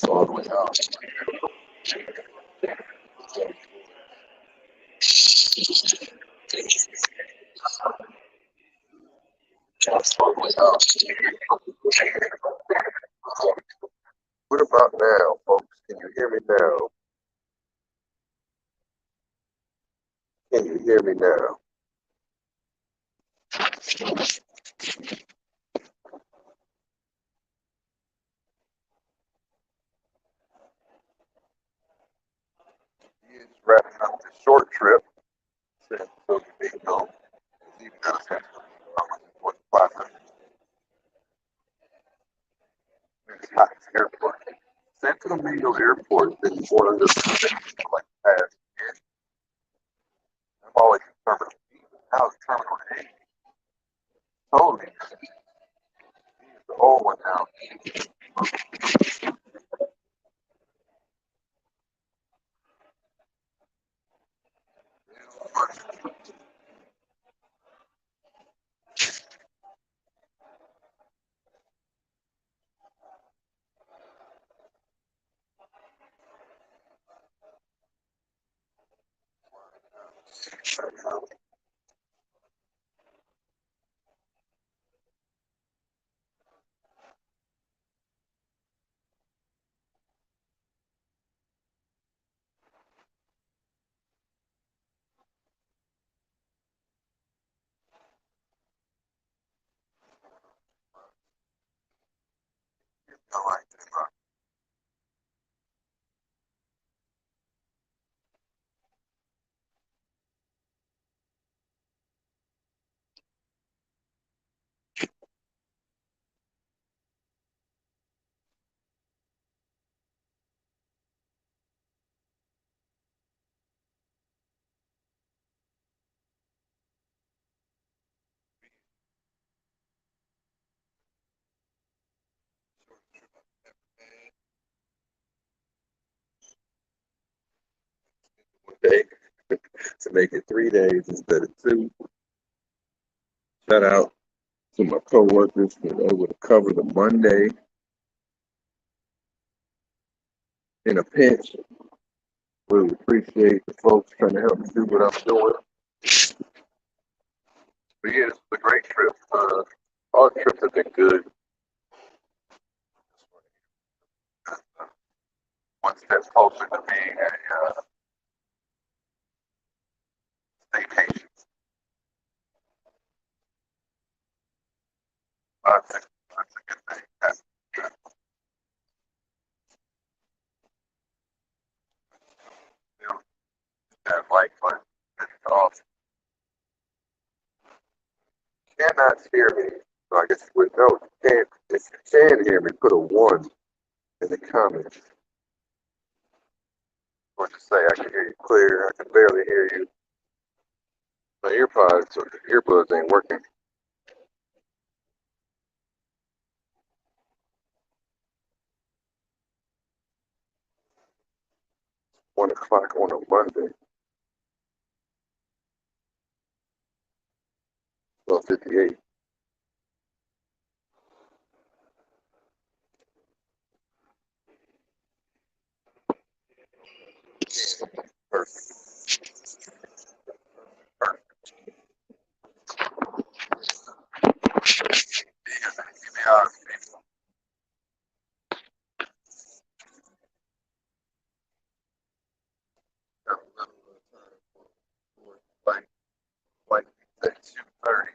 All the way out. All the way out. What about now, folks? Can you hear me now? Can you hear me now? He is wrapping up this short trip. Santo Domingo. Leaving out of Santo Domingo. Plaza. Airport. Santo Domingo Airport has been one of the like past years. I'm always determined. Now it's Terminal A. Totally. He's the old one now. I like that. One day to make it 3 days instead of two. Shout out to my coworkers that were able to cover the Monday in a pinch. Really appreciate the folks trying to help me do what I'm doing. But yeah, it's a great trip. All trips have been good. One step closer to being a staycation. That's a good thing. That's still that light fun. It's awesome. Cannot hear me. So I guess you would know. You can, if you can hear me, put a one in the comments. Or just say I can hear you clear. I can barely hear you. My earpods or earbuds ain't working. 1 o'clock on a Monday. 12:58. Perfect. Perfect. Give me out. Like, like at 2:30.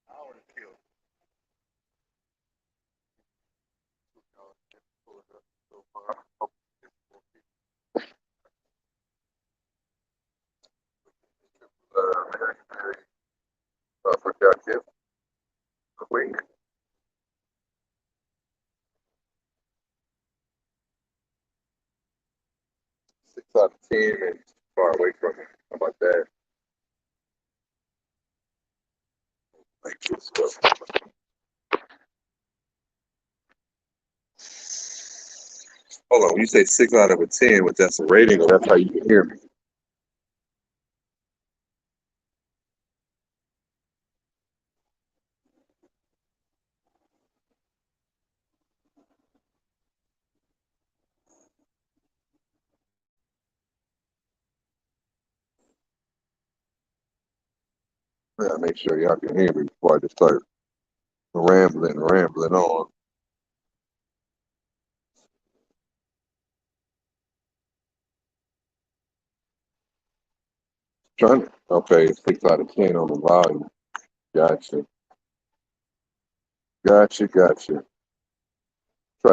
Hour to kill. So far. Very, very productive. Quick. 6 out of 10 and far away from it. How about that? Like this stuff. Hold on, when you say 6 out of 10, what that's a rating or that's how you can hear me? I gotta make sure y'all can hear me before I just start rambling on. Okay, 6 out of 10 on the volume. Gotcha. Gotcha. Try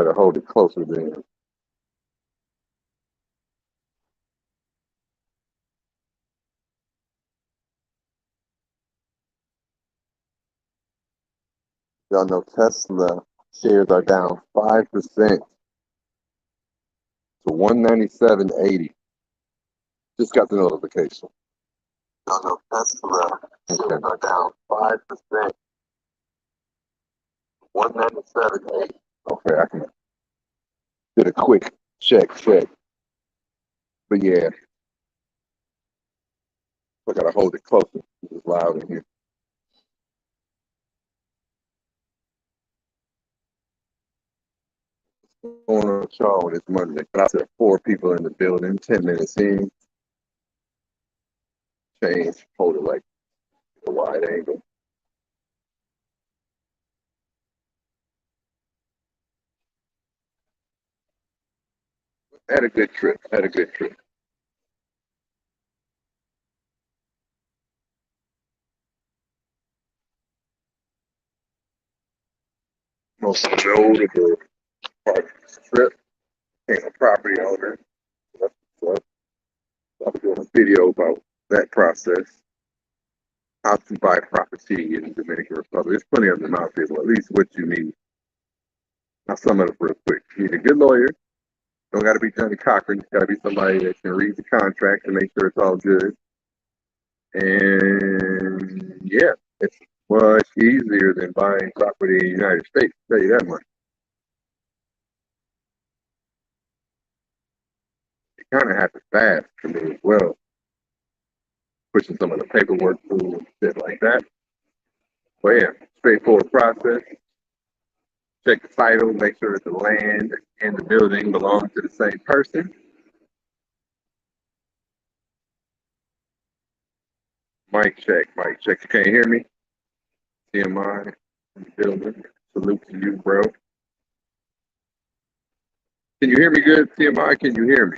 to hold it closer then. Y'all know Tesla shares are down 5% to 197.80. Just got the notification. Y'all know Tesla shares are down 5%, 197.80. Okay, I can did a quick check. But yeah, I gotta hold it closer. It's loud in here. going on Shaw this Monday. But I said 4 people in the building, 10 minutes in, change, hold it like a wide angle. Had a good trip. Had a good trip. Most notable part of this trip became a property owner. So I'll be doing a video about that process. How to buy property in the Dominican Republic. There's plenty of them out there, but at least what you need. I'll sum it up real quick. You need a good lawyer. Don't got to be Johnny Cochran. It's got to be somebody that can read the contract and make sure it's all good. And yeah, it's much easier than buying property in the United States. I'll tell you that much. It kind of happened fast for me as well, pushing some of the paperwork through and shit like that. But yeah, straightforward process. Check the title, make sure that the land and the building belong to the same person. Mic check, mic check. You can't hear me? TMI in the building. Salute to you, bro. Can you hear me good, TMI? Can you hear me?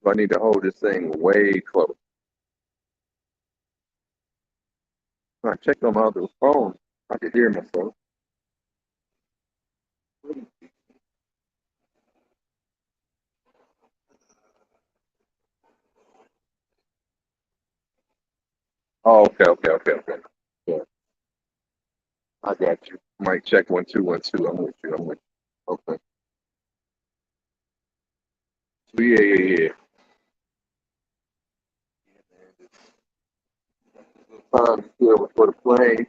Do I need to hold this thing way close? I checked on my other phone. I could hear myself. Oh, okay. Yeah, I got you. Mic check 1 2 1 2. I'm with you. I'm with you. Okay. So yeah. Time here for the plane.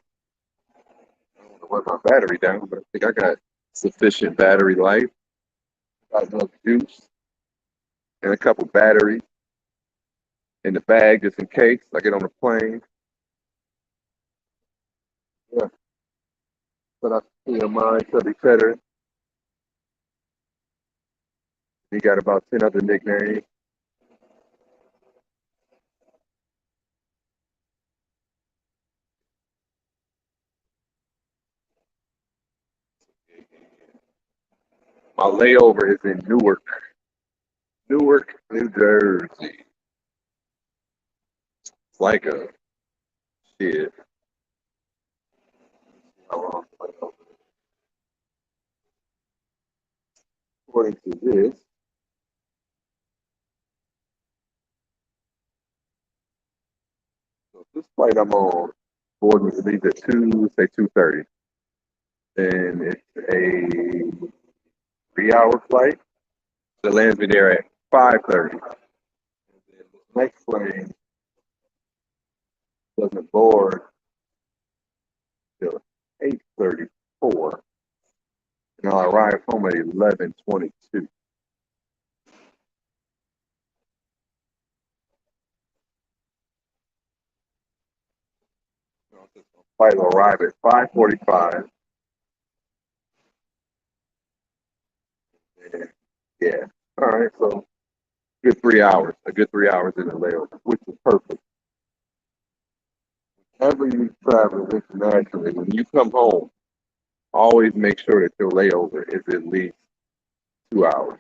I don't want to run my battery down, but I think I got sufficient battery life. Got enough juice and a couple batteries in the bag just in case I get on the plane. Yeah, but I see a mind to be better. He got about 10 other nicknames. My layover is in Newark, New Jersey. It's like a shit. According to this, so this flight I'm on, board was leaves at 2:30, and it's a 3 hour flight. So it lands me there at 5:30. And then the next plane doesn't board till 8:34, and I'll arrive home at 11:22. Flight will arrive at 5:45. And yeah, all right. So good 3 hours, a good 3 hours in the layover, which is perfect. Whenever you travel internationally, when you come home, always make sure that your layover is at least 2 hours.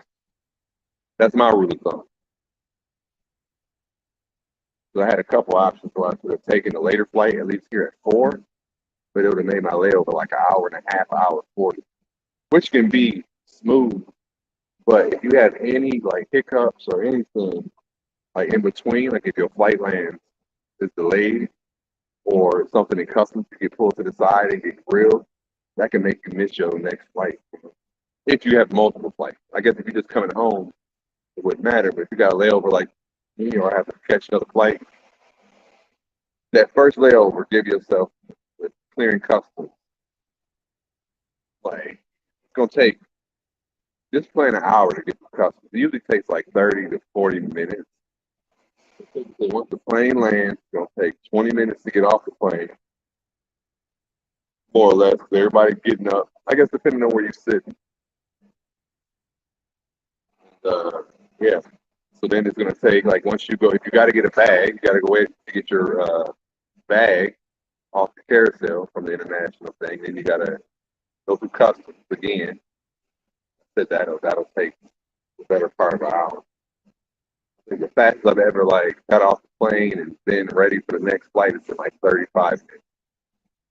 That's my rule of thumb. So I had a couple options, so I could have taken a later flight, at least here at 4, but it would have made my layover like an hour and a half, hour 40, which can be smooth. But if you have any like hiccups or anything like in between, like if your flight lands is delayed or something in customs, you get pulled to the side and get grilled, that can make you miss your next flight. If you have multiple flights, I guess if you're just coming home, it wouldn't matter. But if you got a layover like me or have to catch another flight, that first layover, give yourself with clearing customs. Like it's gonna take just playing an hour to get to customs. It usually takes like 30 to 40 minutes. So once the plane lands, it's gonna take 20 minutes to get off the plane. more or less. Everybody getting up. I guess depending on where you sit. Yeah. So then it's gonna take like once you go, if you got to get a bag, you got to go wait to get your bag off the carousel from the international thing. Then you got to go through customs again. Said that'll take the better part of an hour. I think the fastest I've ever like got off the plane and been ready for the next flight is in like 35 minutes,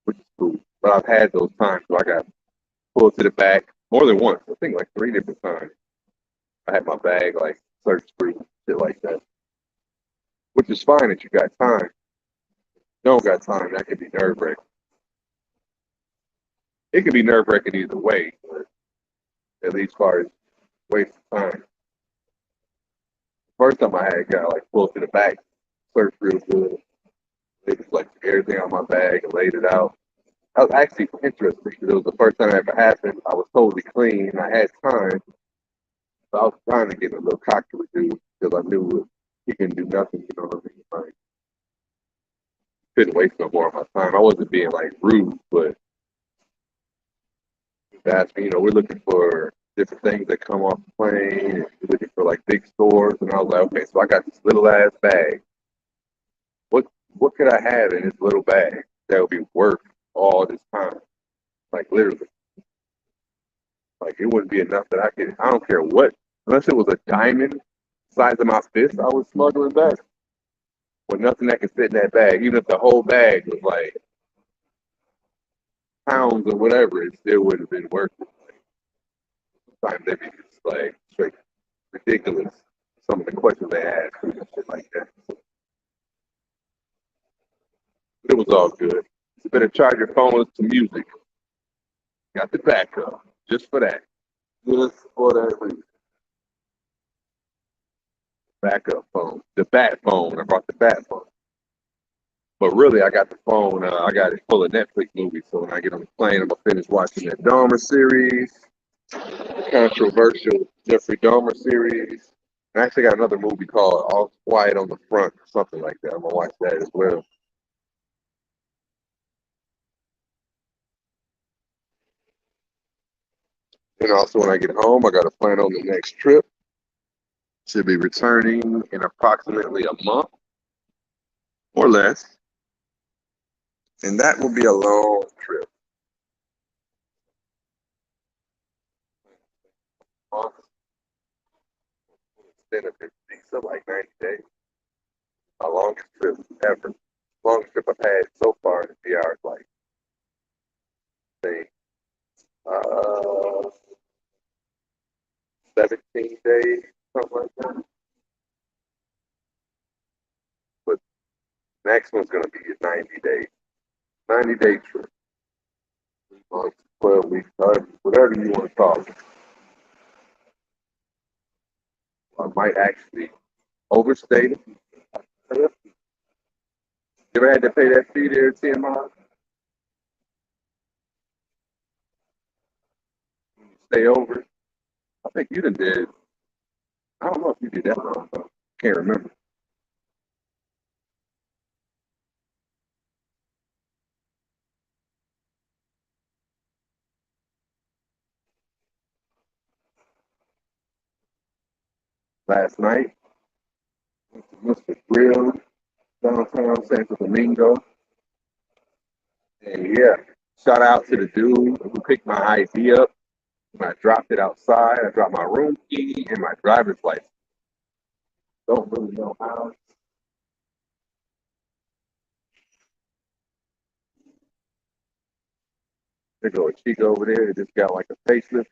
which is cool. But I've had those times where I got pulled to the back more than once. I think like 3 different times. I had my bag like searched through shit like that, which is fine if you got time. Don't got time, that could be nerve wracking. It could be nerve wracking either way, but at least far as waste of time. First time I had got like pulled to the back, searched real good. They just like took everything out of my bag and laid it out. That was actually interesting because it was the first time it ever happened. I was totally clean. I had time, but I was trying to get a little cocky with dude because I knew he couldn't do nothing. You know what I mean? Like couldn't waste no more of my time. I wasn't being like rude, but asked me, we're looking for different things that come off the plane. And we're looking for like big stores, and I was like, okay, so I got this little ass bag. What could I have in this little bag that would be worth all this time? Like literally, like it wouldn't be enough that I could. I don't care what, unless it was a diamond size of my fist, I was smuggling back. With nothing that could fit in that bag, even if the whole bag was like pounds or whatever, it still would have been worth it. Sometimes they'd be just like straight ridiculous. Some of the questions they asked and shit like that. But it was all good. You better charge your phone with some music. Got the backup just for that. Just for that reason. Backup phone. The bat phone. I brought the bat phone. But really, I got the phone. I got it full of Netflix movies. So when I get on the plane, I'm gonna finish watching that Dahmer series, the controversial Jeffrey Dahmer series. And I actually got another movie called All Quiet on the Front, or something like that. I'm gonna watch that as well. And also, when I get home, I got to plan on the next trip. Should be returning in approximately a month or less, and that will be a long trip. Month, extend a visa like 90 days. My longest trip ever. Longest trip I've had so far in the PR is like, say, uh, 17 days, something like that. But next one's gonna be 90 days. 90-day trip. 3 months, 12 weeks, whatever you want to call it. I might actually overstay it. You ever had to pay that fee there at 10 miles? Stay over? I think you done did. I don't know if you did that wrong, though. Can't remember. Last night, Mr. Grill, downtown Santo Domingo. And yeah, shout out to the dude who picked my ID up. When I dropped it outside, I dropped my room key and my driver's license. Don't really know how. There's a chica over there that just got like a facelift.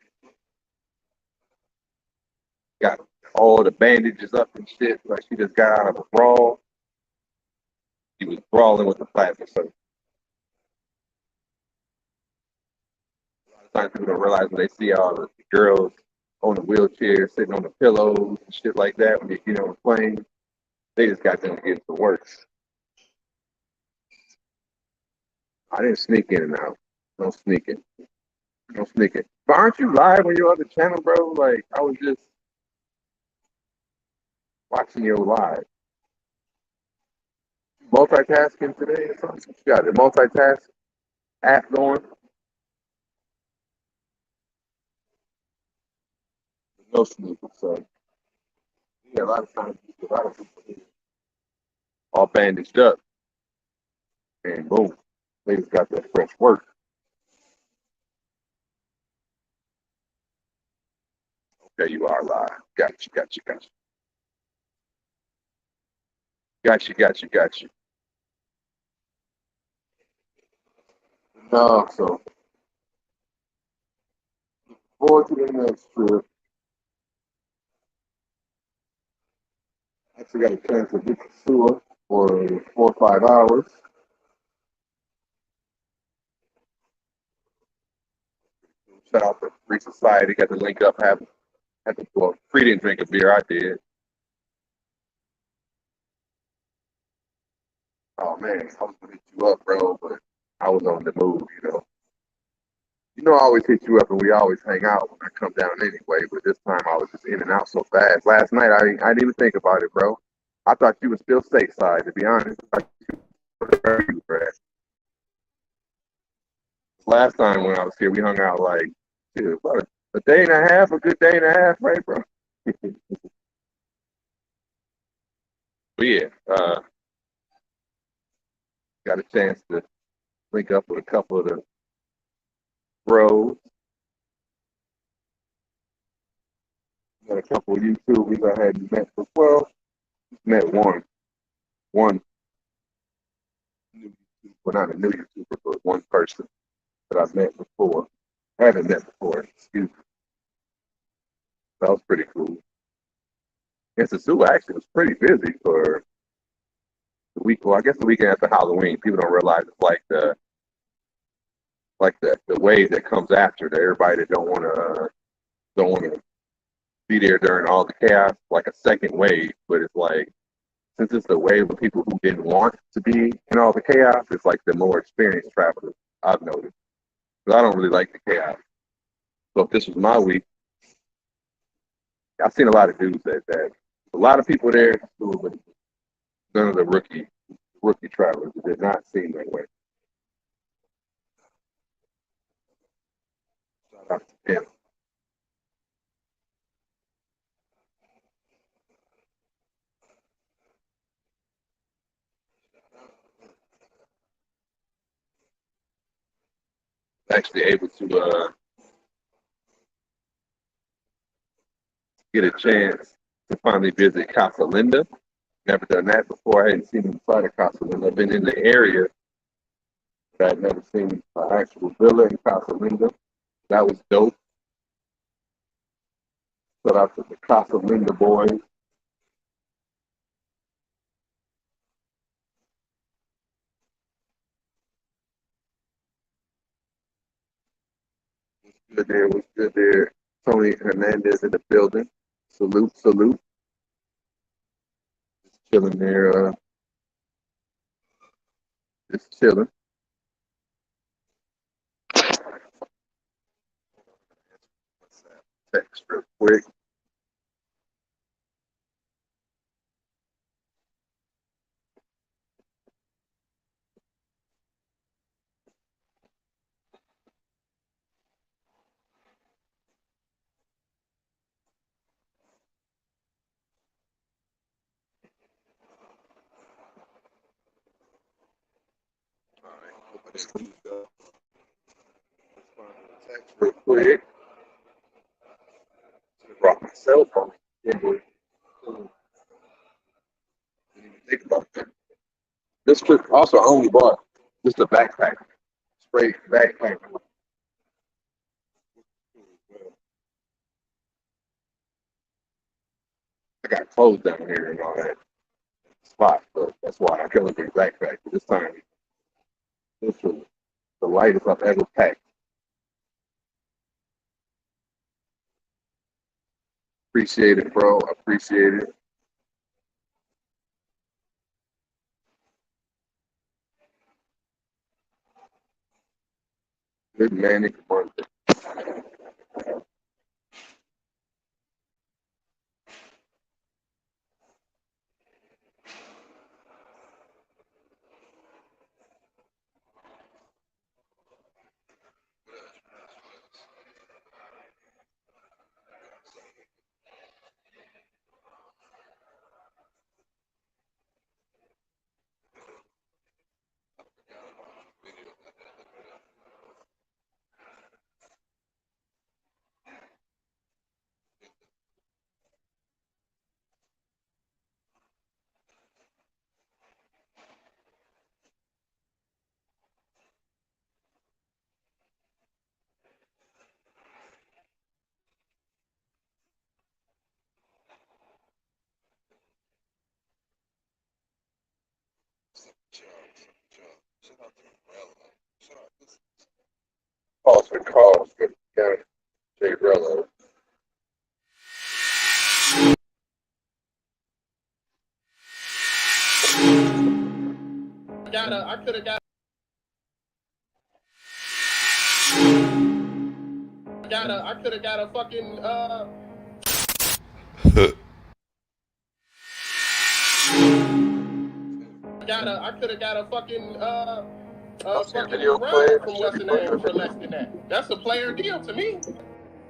Got all the bandages up and shit. Like she just got out of a brawl. He was brawling with the plastic surgeon. Sometimes people don't realize when they see all the girls on the wheelchair sitting on the pillows and shit like that when they get on the plane, they just got them to get to work. I didn't sneak in and out. No sneaking. No sneaking. But aren't you live on your other channel, bro? Like I was just watching your live. Multitasking today or something? You got the multitask app going? No sneakers. So yeah, a lot of times you see a lot of people here all bandaged up, and boom, they just got that fresh work. Okay, you are live. Got you, got you, got you. Got you, got you, got you. No, so forward to the next trip. Actually got a chance to get to Sua for 4 or 5 hours. Shout out to Free Society. Got to link up, have had to well, Free didn't drink a beer, I did. Oh man, I was gonna hit you up, bro, but I was on the move, you know. You know I always hit you up and we always hang out when I come down anyway, but this time I was just in and out so fast. Last night I didn't even think about it, bro. I thought you were still stateside, to be honest. I thought you were at. Last time when I was here, we hung out like shit, about a day and a half, a good day and a half, right, bro? But yeah, got a chance to link up with a couple of the bros. Got a couple of YouTubers I hadn't met before. Well, met one new YouTuber, well, not a new YouTuber, but one person that I've met before. Haven't met before, excuse me. That was pretty cool. And Sasua actually was pretty busy for the week. Well, I guess the weekend after Halloween. People don't realize it's like the wave that comes after that. Everybody that don't want to be there during all the chaos, like a second wave. But it's like since it's the wave of people who didn't want to be in all the chaos, it's like the more experienced travelers I've noticed. But I don't really like the chaos. So if this was my week, I've seen a lot of dudes that a lot of people there, but none of the rookie travelers. It did not seem that way. Shout out to him. Actually able to get a chance to finally visit Casa Linda. Never done that before. I hadn't seen inside of Casa Linda. I've been in the area, but I'd never seen an actual villa in Casa Linda. That was dope. Shout out to the Casa Linda boys. Good there, was good there. Tony Hernandez in the building. Salute, salute. Just chilling there, just chilling. Text real quick. All right, text real quick. Brought my cell phone. Yeah, boy. Didn't even think about that. This trip also I only bought just a backpack, spray backpack. I got clothes down here and all that spot, so that's why I can only bring backpack. But this time, this was the lightest I've ever packed. Appreciate it, bro. Appreciate it. Good manic Monday. calls for County J. Rello. I could have got a fucking I could have got a fucking Video ride playing. from what's the name for less than that. That's a player deal to me.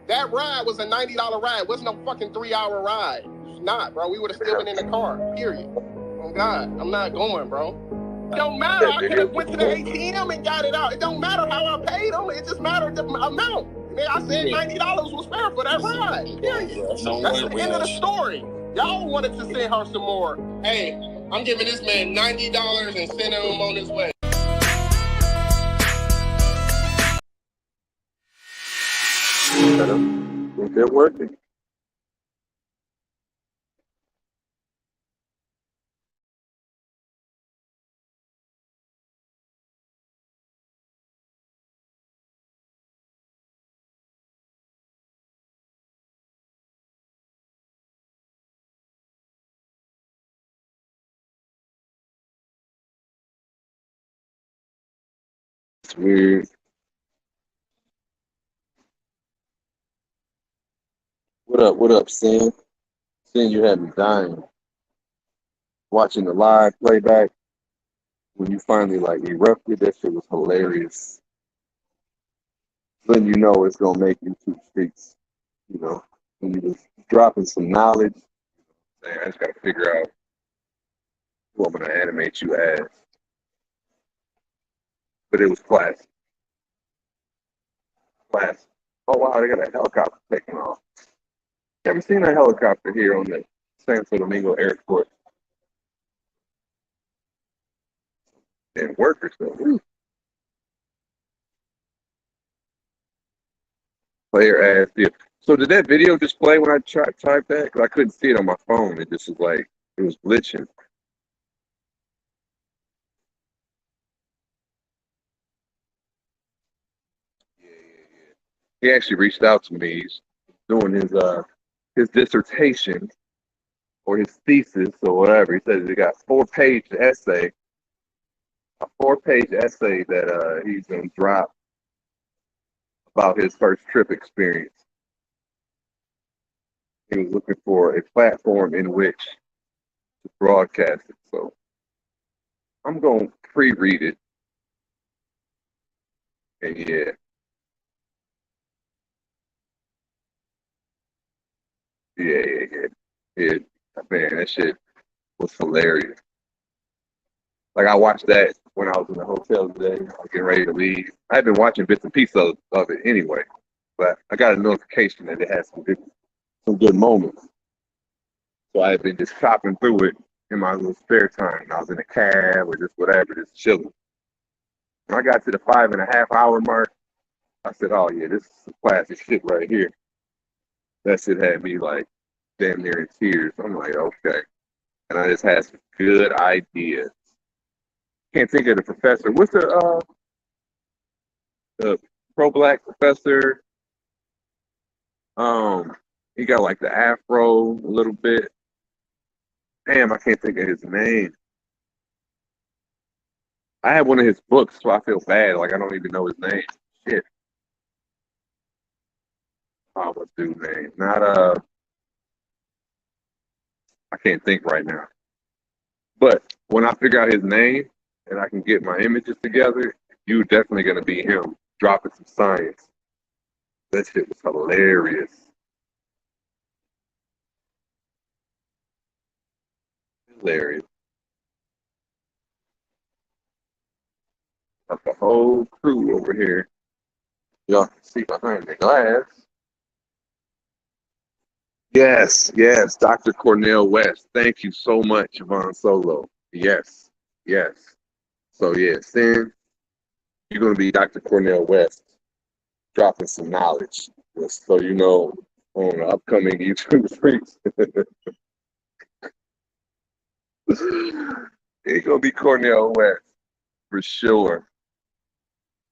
That ride was a $90 ride. It wasn't no fucking 3-hour ride. It's not, bro. We would have still been in the car. Period. Oh God, I'm not going, bro. It don't matter. I could have went to the ATM and got it out. It don't matter how I paid them. It just mattered the amount. Man, I said $90 was fair for that ride. Period. That's the end of the story. Y'all wanted to send her some more. Hey, I'm giving this man $90 and sending him on his way. Is it working? It's weird. What up, Sam? Sam, you had me dying. Watching the live playback when you finally like erupted, that shit was hilarious. Then you know it's gonna make you two streets, you know, when you just dropping some knowledge. Man, I just gotta figure out who I'm gonna animate you as. But it was classic. Classic. Oh wow, they got a helicopter taking off. Haven't seen a helicopter here on the Santo Domingo airport. And workers though. Ooh. Player ass deal. So did that video just play when I typed that? Because I couldn't see it on my phone. It just was like it was glitching. Yeah. He actually reached out to me. He's doing his dissertation or his thesis or whatever. He says he got a 4-page essay that he's gonna drop about his first trip experience. He was looking for a platform in which to broadcast it. So I'm gonna pre-read it. And yeah. Man, that shit was hilarious. Like I watched that when I was in the hotel today, I was getting ready to leave. I had been watching bits and pieces of it anyway, but I got a notification that it had some good moments. So I had been just chopping through it in my little spare time. I was in a cab or just whatever, just chilling. When I got to the 5.5 hour mark, I said, "Oh yeah, this is some classic shit right here." That shit had me like damn near in tears. I'm like, okay, and I just had some good ideas. Can't think of the professor. What's the pro black professor? He got like the afro a little bit. Damn, I can't think of his name. I have one of his books, so I feel bad. Like I don't even know his name. Shit. Oh, what's dude's name? Not I can't think right now. But when I figure out his name and I can get my images together, you're definitely gonna be him dropping some science. That shit was hilarious. Hilarious. Got the whole crew over here. Y'all can see behind the glass. Yes, Dr. Cornell West. Thank you so much, Yvonne Solo. Yes. So yeah, Sin, you're gonna be Dr. Cornell West, dropping some knowledge, just so you know on the upcoming YouTube streams. It's gonna be Cornell West for sure.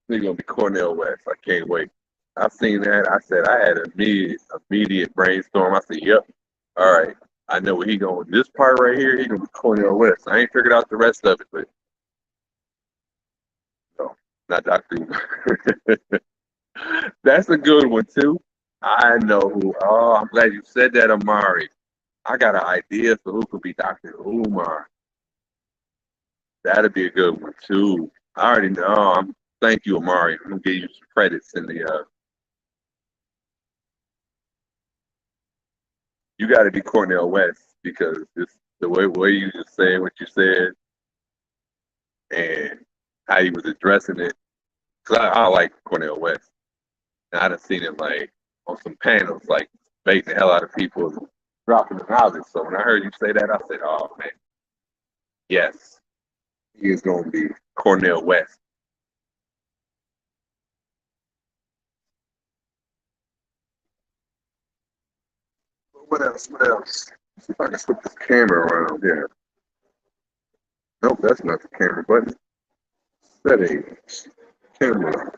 It's gonna be Cornell West. I can't wait. I seen that. I said I had an immediate brainstorm. I said, "Yep, all right. I know where he going. This part right here, he gonna be Cornel West. I ain't figured out the rest of it, but no, not Doctor Umar. That's a good one too. I know who. Oh, I'm glad you said that, Amari. I got an idea for who could be Doctor Umar. That'd be a good one too. I already know. Thank you, Amari. I'm gonna give you some credits in the. You got to be Cornel West because it's the way you just saying what you said and how you was addressing it. Cause I like Cornel West. And I done seen it like on some panels, like debating the hell out of people, and dropping the knowledge. So when I heard you say that, I said, "Oh man, yes, he is gonna be Cornel West." What else? What else? See if I can flip this camera around here. Nope, that's not the camera button. Settings. Camera.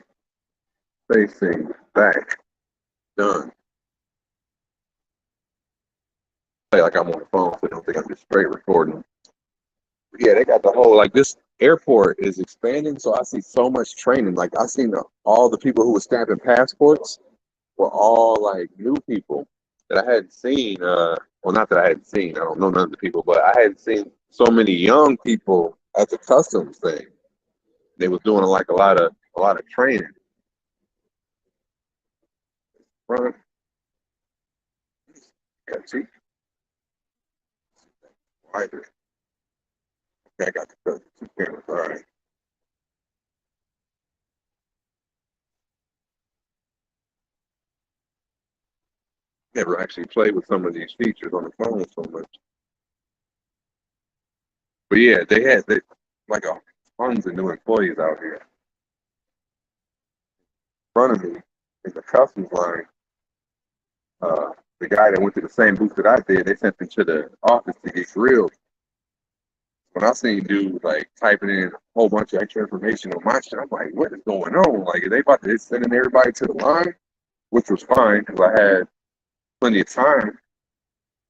Facing back. Done. Play like I'm on the phone, so they don't think I'm just straight recording. Yeah, they got the whole like this airport is expanding, so I see so much training. Like I seen all the people who were stamping passports were all like new people that I hadn't seen. Well, not that I hadn't seen. I don't know none of the people, but I hadn't seen so many young people at the customs thing. They was doing like a lot of training. Front, got two wider. Okay, I got the two cameras. All right. Never actually played with some of these features on the phone so much. But yeah, they like tons of new employees out here. In front of me in the customs line, the guy that went to the same booth that I did, they sent him to the office to get grilled. When I seen dude like typing in a whole bunch of extra information on my shit, I'm like, what is going on? Like, are they about to sending everybody to the line? Which was fine because I had plenty of time,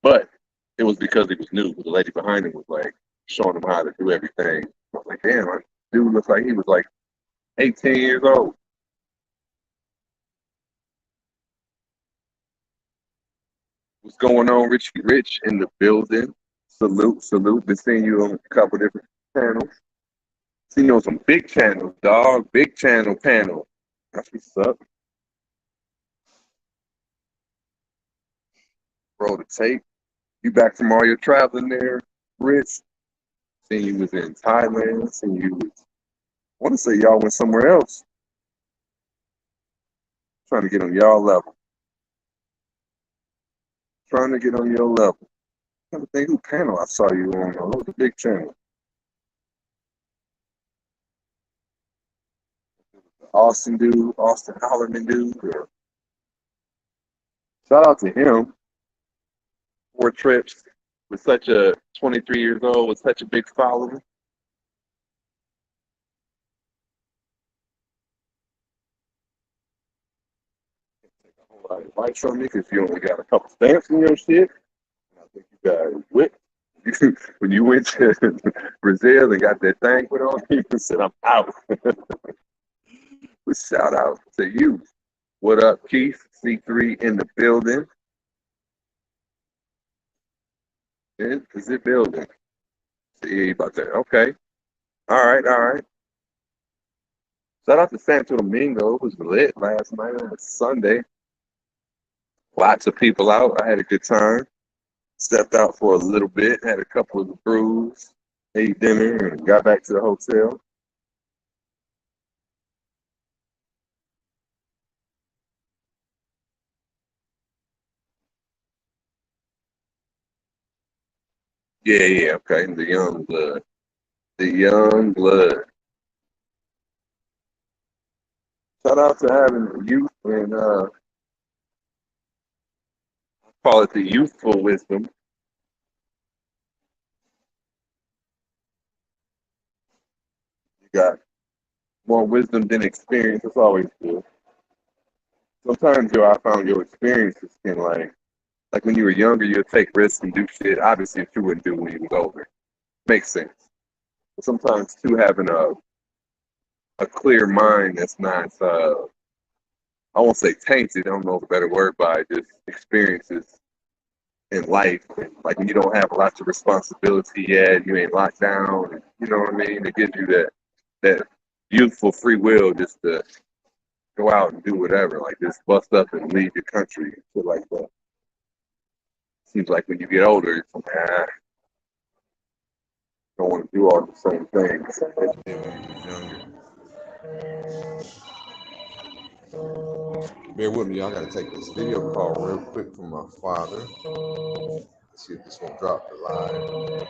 but it was because he was new. The lady behind him was like showing him how to do everything. I was like, damn, dude looks like he was like 18 years old. What's going on, Richie Rich in the building? Salute, salute. Been seeing you on a couple different channels. Seen you on some big channels, dog. Big channel panel. That's what's up. Roll the tape. You back from all your traveling there, Rich? Seen you was in Thailand. Seen you was, I want to say y'all went somewhere else. Trying to get on y'all level. Trying to get on your level. I don't think who panel I saw you on. Oh, it was a big channel. Austin dude, Austin Hollerman dude. Shout out to him. 4 trips with such a 23 years old with such a big following. Take a whole lot of advice from me because you only got a couple stamps in your shit. I think you got whipped. When you went to Brazil and got that thing put on you, said, I'm out. But shout out to you. What up, Keith? C3 in the building. Is it building? See about that. Okay. All right, all right. Shout out to Santo Domingo. It was lit last night on a Sunday. Lots of people out. I had a good time. Stepped out for a little bit, had a couple of brews, ate dinner, and got back to the hotel. Yeah, yeah, okay. The young blood. The young blood. Shout out to having youth and call it the youthful wisdom. You got more wisdom than experience. It's always good. sometimes I found your experiences can like when you were younger, you'd take risks and do shit obviously that you wouldn't do when you was older. Makes sense. But sometimes too having a clear mind that's not I won't say tainted, I don't know if a better word by just experiences in life. Like when you don't have lots of responsibility yet, you ain't locked down, and, you know what I mean? It gives you that youthful free will just to go out and do whatever, like just bust up and leave your country and shit like that. Seems like when you get older, it's like, don't want to do all the same things. Yeah, when you was younger. Bear with me, y'all gotta take this video call real quick from my father. Let's see if this one drop the line.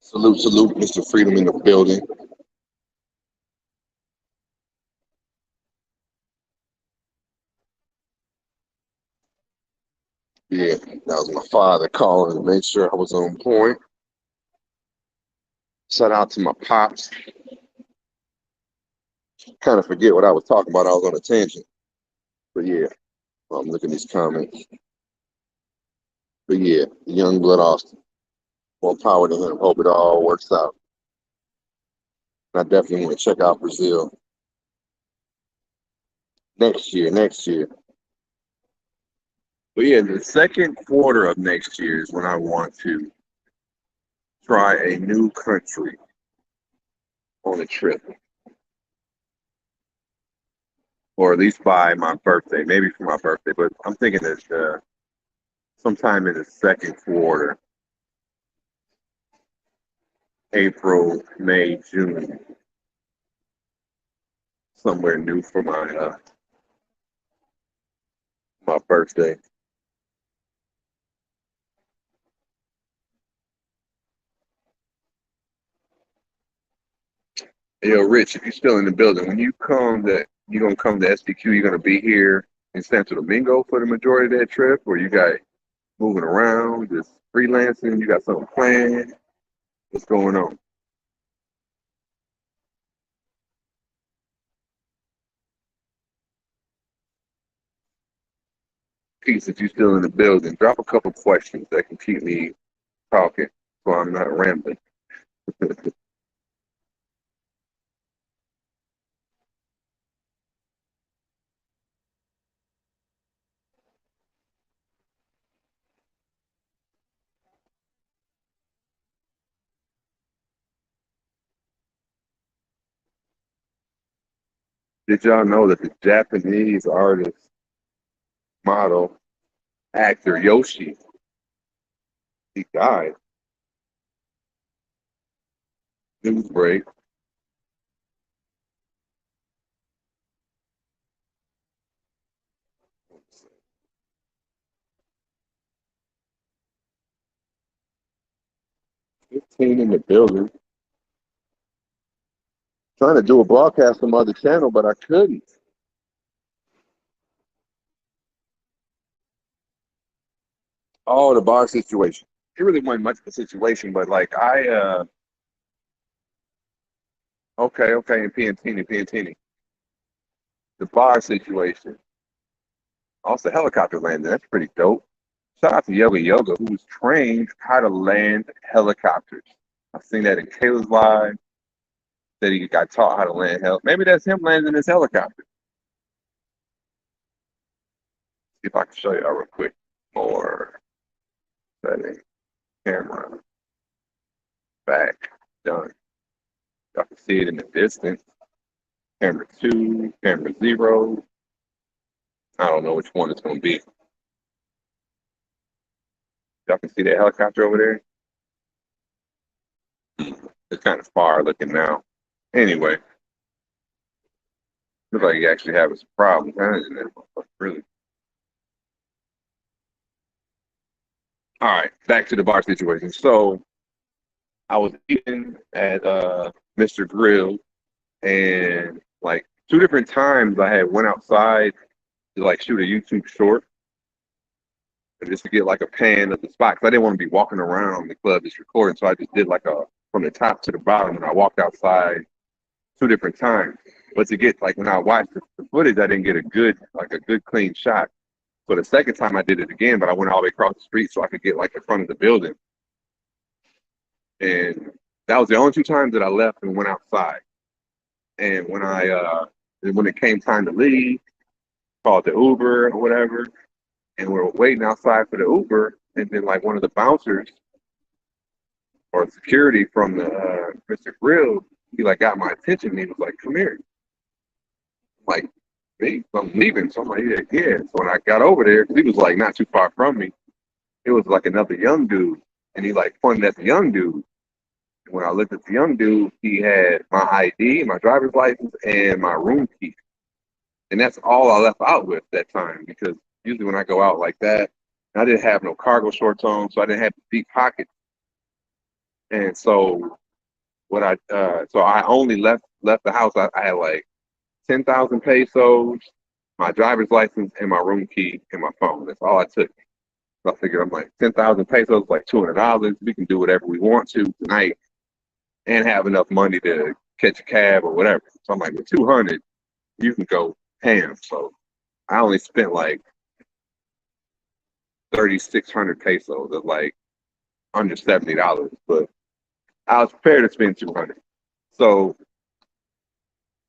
Salute, salute, Mr. Freedom in the building. Yeah, that was my father calling to make sure I was on point. Shout out to my pops. Kind of forget what I was talking about. I was on a tangent. But yeah, I'm looking at these comments. But yeah, young blood Austin. More power to him. Hope it all works out. And I definitely want to check out Brazil next year. Next year. But yeah, the second quarter of next year is when I want to try a new country on a trip, or at least by my birthday, maybe for my birthday. But I'm thinking that sometime in the second quarter, April, May, June, somewhere new for my birthday. Hey, yo, Rich, if you're still in the building, when you come to you gonna come to SDQ, you're gonna be here in Santo Domingo for the majority of that trip, or you got moving around, just freelancing, you got something planned? What's going on? Peace, if you're still in the building, drop a couple questions that can keep me talking so I'm not rambling. Did y'all know that the Japanese artist, model, actor Yoshi, he died? News break. 15 in the building. Trying to do a broadcast on my other channel, but I couldn't. Oh, the bar situation. It really wasn't much of a situation, but like okay, okay, in Piantini. The bar situation. Also helicopter landing. That's pretty dope. Shout out to Yoga Yoga, who was trained how to land helicopters. I've seen that in Kayla's live, that he got taught how to land hell. Maybe that's him landing his helicopter. See if I can show y'all real quick. More setting, camera, back, done. Y'all can see it in the distance. Camera 2, camera 0. I don't know which one it's going to be. Y'all can see that helicopter over there? It's kind of far looking now. Anyway, looks like you actually having some problems. Really. All right, back to the bar situation. So I was eating at Mr. Grill, and like 2 different times I had went outside to like shoot a YouTube short, just to get like a pan of the spot, because I didn't want to be walking around the club just recording. So I just did like a from the top to the bottom, and I walked outside 2 different times. But to get like when I watched the footage, I didn't get a good clean shot. So the second time I did it again, but I went all the way across the street so I could get like in front of the building. And that was the only 2 times that I left and went outside. And when it came time to leave, called the Uber or whatever, and we were waiting outside for the Uber, and then like one of the bouncers or security from the Mr. Grill, he like got my attention and he was like, "Come here." I'm like, "Me? I'm leaving." So I'm like, "Yeah." So when I got over there, because he was like not too far from me, it was like another young dude, and he like pointed at the young dude. And when I looked at the young dude, he had my ID, my driver's license, and my room key. And that's all I left out with that time, because usually when I go out like that, I didn't have no cargo shorts on, so I didn't have deep pockets. And so so I only left the house. I had like 10,000 pesos, my driver's license, and my room key, and my phone. That's all I took. So I figured I'm like 10,000 pesos, like $200. We can do whatever we want to tonight, and have enough money to catch a cab or whatever. So I'm like, with 200, you can go ham. So I only spent like 3,600 pesos, of like under $70, but I was prepared to spend 200. So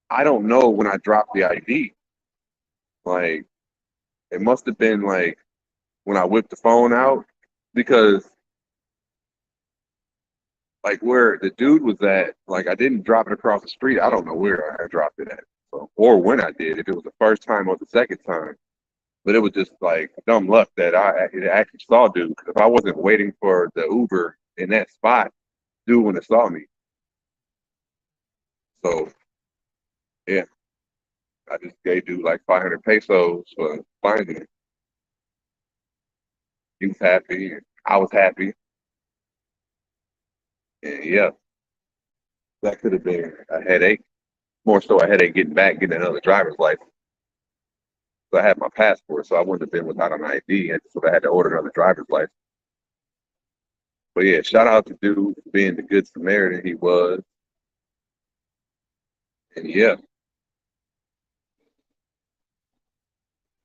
I don't know when I dropped the ID. Like, it must have been like when I whipped the phone out, because like where the dude was at, like I didn't drop it across the street. I don't know where I dropped it at, so, or when I did, if it was the first time or the second time. But it was just like dumb luck that it actually saw dude. Because if I wasn't waiting for the Uber in that spot, dude wouldn't have saw me. So yeah, I just gave dude like 500 pesos for finding it. He was happy, and I was happy, and yeah, that could have been a headache. More so a headache getting another driver's license. So I had my passport, so I wouldn't have been without an ID, and so I had to order another driver's license. But yeah, shout out to dude for being the good Samaritan he was. And yeah,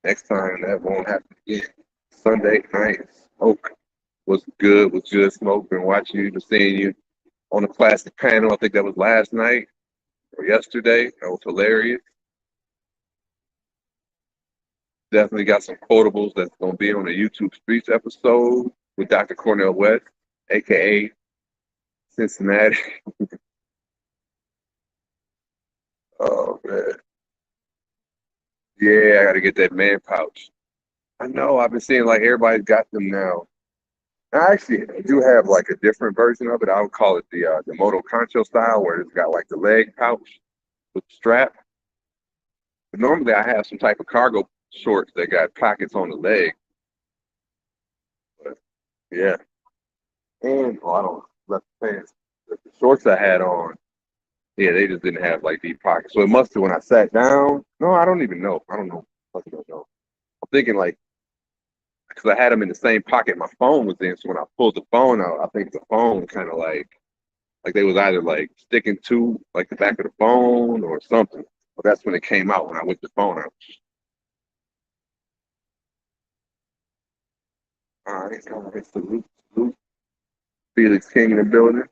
next time that won't happen again. Sunday night smoke was good smoke. Been watching you, just seeing you on the plastic panel. I think that was last night or yesterday. That was hilarious. Definitely got some quotables that's gonna be on the YouTube Streets episode with Dr. Cornell West, aka Cincinnati. Oh man. Yeah, I gotta get that man pouch. I know, I've been seeing like everybody's got them now. I actually do have like a different version of it. I would call it the Moto Concho style, where it's got like the leg pouch with the strap. But normally I have some type of cargo shorts that got pockets on the leg. But yeah. And I don't left the pants. The shorts I had on, yeah, they just didn't have like deep pockets. So it must have when I sat down. No, I don't even know. I don't know. I don't know. I'm thinking like because I had them in the same pocket my phone was in. So when I pulled the phone out, I think the phone kind of like they was either like sticking to like the back of the phone or something. But that's when it came out when I whipped the phone out. All right, salute, salute. Felix King in the building.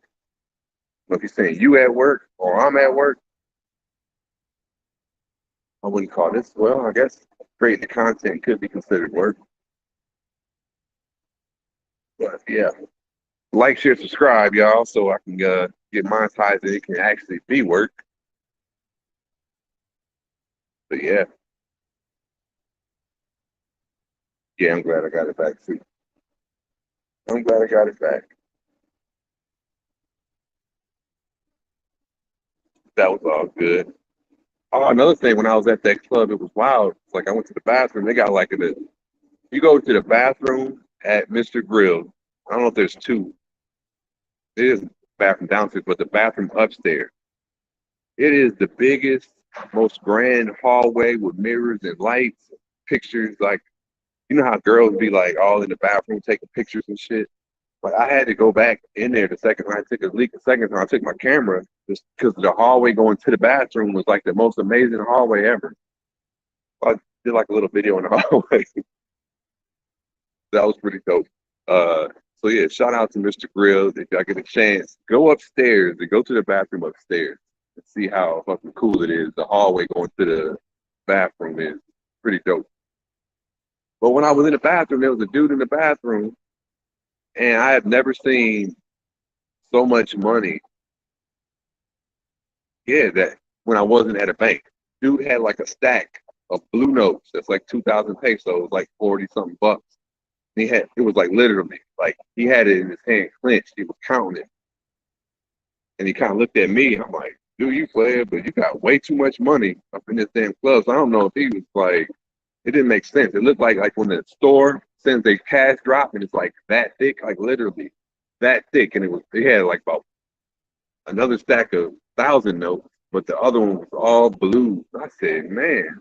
If he's saying you at work or I'm at work, I wouldn't call this, well, I guess creating the content could be considered work. But yeah, like, share, subscribe, y'all, so I can get monetized and it can actually be work. But yeah, I'm glad I got it back too. I'm glad I got it back. That was all good. Oh, another thing, when I was at that club, it was wild. Like, I went to the bathroom. They got like you go to the bathroom at Mr. Grill. I don't know if there's two. It is bathroom downstairs, but the bathroom upstairs. It is the biggest, most grand hallway with mirrors and lights, pictures. Like, you know how girls be like all in the bathroom taking pictures and shit. Like, I had to go back in there the second time I took a leak. The second time I took my camera just because the hallway going to the bathroom was like the most amazing hallway ever. I did like a little video in the hallway. That was pretty dope. So yeah, shout out to Mr. Grill. If y'all get a chance, go upstairs and go to the bathroom upstairs and see how fucking cool it is. The hallway going to the bathroom is pretty dope. But when I was in the bathroom, there was a dude in the bathroom, and I have never seen so much money. Yeah, that when I wasn't at a bank, dude had like a stack of blue notes that's like 2,000 pesos, like 40 something bucks. It was like literally, like he had it in his hand clenched. He was counting it. And he kind of looked at me. I'm like, dude, you play, but you got way too much money up in this damn club. So I don't know if he was like, it didn't make sense. It looked like when the store sends a cash drop and it's like that thick, like literally that thick. And it had like about another stack of 1,000 notes, but the other one was all blue. I said, man.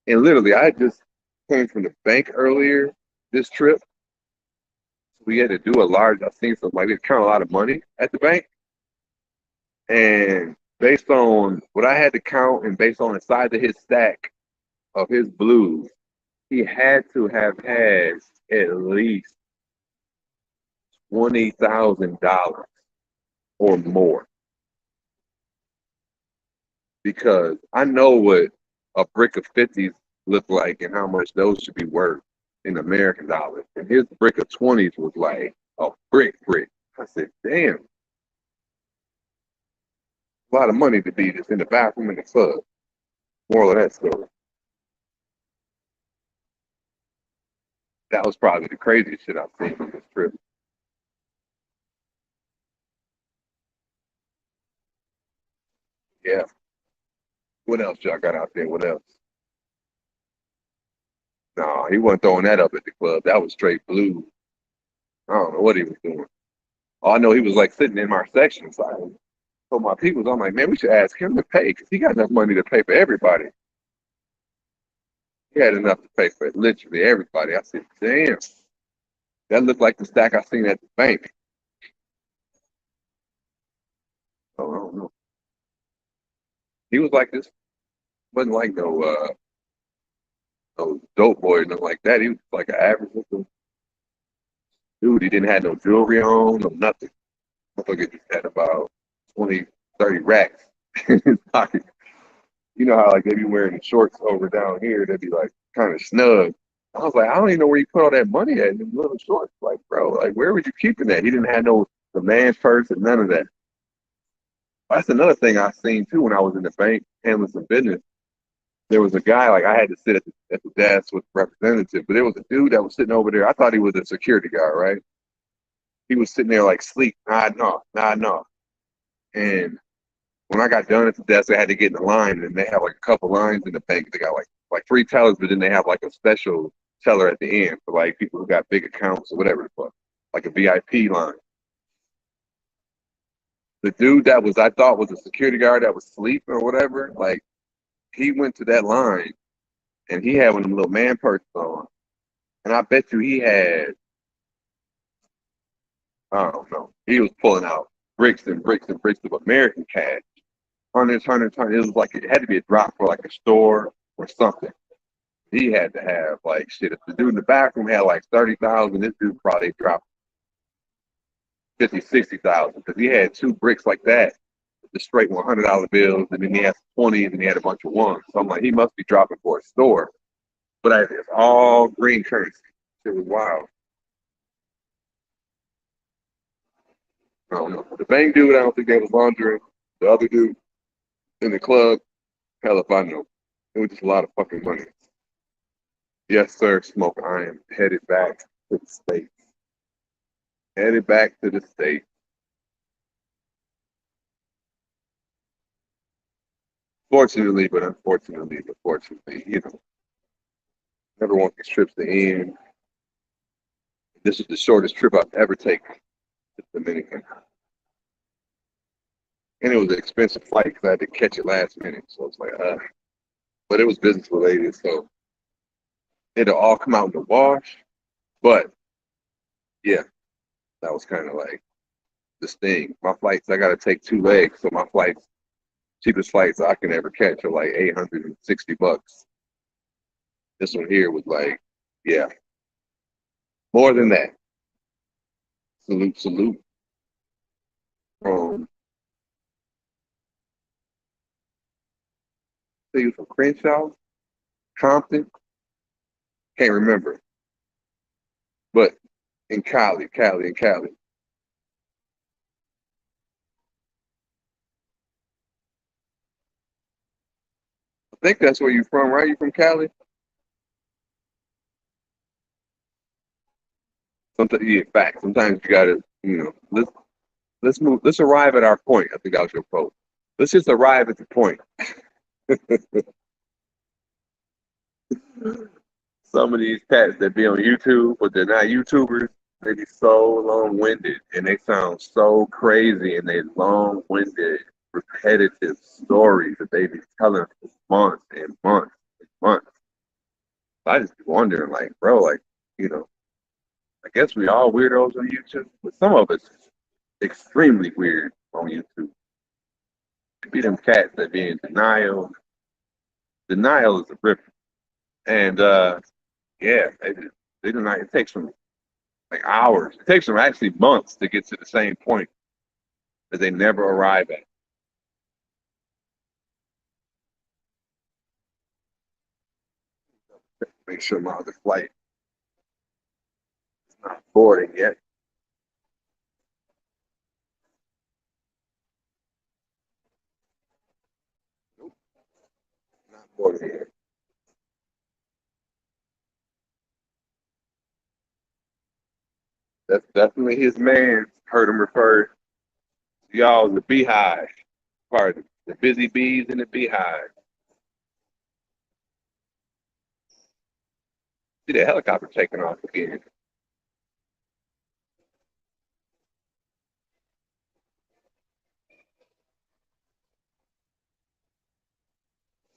And literally, I just came from the bank earlier this trip. We had to do I seen something like we count a lot of money at the bank. And based on what I had to count and based on the size of his stack of his blues, he had to have had at least $20,000 or more. Because I know what a brick of 50s look like and how much those should be worth in American dollars. And his brick of 20s was like a brick. I said, damn. A lot of money to be just in the bathroom in the club. Moral of that story. That was probably the craziest shit I've seen on this trip. Yeah. What else y'all got out there? What else? No, he wasn't throwing that up at the club. That was straight blue. I don't know what he was doing. All I know, he was like sitting in my section. So I told my people, I'm like, man, we should ask him to pay because he got enough money to pay for everybody. He had enough to pay for literally everybody. I said, damn. That looked like the stack I seen at the bank. Oh, I don't know. He was like this. Wasn't like no dope boy or nothing like that. He was like an average looking dude. He didn't have no jewelry on, no nothing. Motherfucker just had about 20, 30 racks in his pocket. You know how like they be wearing the shorts over down here, they'd be like kind of snug. I was like, I don't even know where you put all that money at in them little shorts. Like, bro, like where was you keeping that? He didn't have no the man's purse and none of that. That's another thing I seen too when I was in the bank handling some business. There was a guy, like I had to sit at the desk with the representative, but there was a dude that was sitting over there. I thought he was a security guard, right? He was sitting there like sleep, nodding off, nodding off. And when I got done at the desk, I had to get in the line, and they have like a couple lines in the bank. They got like three tellers, but then they have like a special teller at the end for like people who got big accounts or whatever the fuck, like a VIP line. The dude that was I thought was a security guard that was sleeping or whatever, like he went to that line and he had one of them little man purses on. And I bet you he had, I don't know, he was pulling out bricks and bricks and bricks of American cash. Hundreds. It was like it had to be a drop for like a store or something. He had to have like shit. If the dude in the bathroom had like 30,000, this dude probably dropped 50, 60,000 because he had two bricks like that, the straight $100 bills, and then he had 20s and he had a bunch of ones. So I'm like, he must be dropping for a store. But it's all green currency. It was wild. I don't know. The bank dude, I don't think they was laundering. The other dude in the club, hell if I know. It was just a lot of fucking money. Yes, sir, Smoke. I am headed back to the States. Headed back to the States. Fortunately, but unfortunately, but fortunately, never want these trips to end. This is the shortest trip I've ever taken to the Dominican. And it was an expensive flight because I had to catch it last minute. So it's like, but it was business related. So it'll all come out in the wash. But yeah, that was kind of like this thing. My flights, I got to take two legs. So my flights, cheapest flights I can ever catch are like $860. This one here was like, yeah, more than that. Salute, salute. From say you from Crenshaw, Compton, can't remember, but in Cali. I think that's where you're from, right? You from Cali? Sometimes, yeah, fact. Sometimes you gotta, let's move. Let's arrive at our point. I think that was your quote. Let's just arrive at the point. Some of these cats that be on YouTube, but they're not YouTubers, they be so long-winded and they sound so crazy and they long-winded, repetitive stories that they be telling for months and months and months. I just be wondering, like, bro, like, you know, I guess we all weirdos on YouTube, but some of us extremely weird on YouTube. It be them cats that be in denial. Denial is a rip. And yeah, they do not. It takes them like hours. It takes them actually months to get to the same point that they never arrive at. Make sure my other flight is not boarding yet. Nope, not boarding yet. That's definitely his man. Heard him refer to y'all as the beehive. Part of the busy bees in the beehive. See the helicopter taking off again.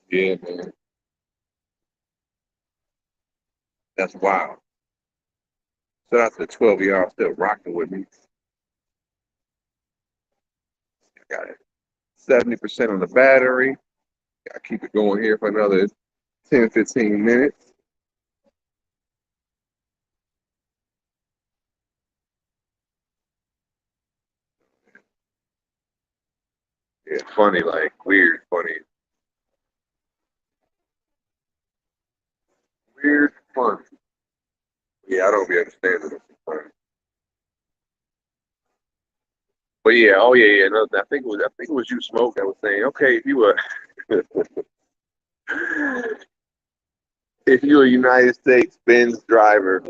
Yeah, man. That's wild. Shout out to the 12 of y'all still rocking with me. I got it. 70% on the battery. I keep it going here for another 10, 15 minutes. Yeah, funny, like weird, funny. Weird, fun. Yeah, I don't be understanding it sometimes. But yeah, oh yeah, yeah. No, I think it was you, Smoke, that was saying, okay, if you were if you're a United States Benz driver,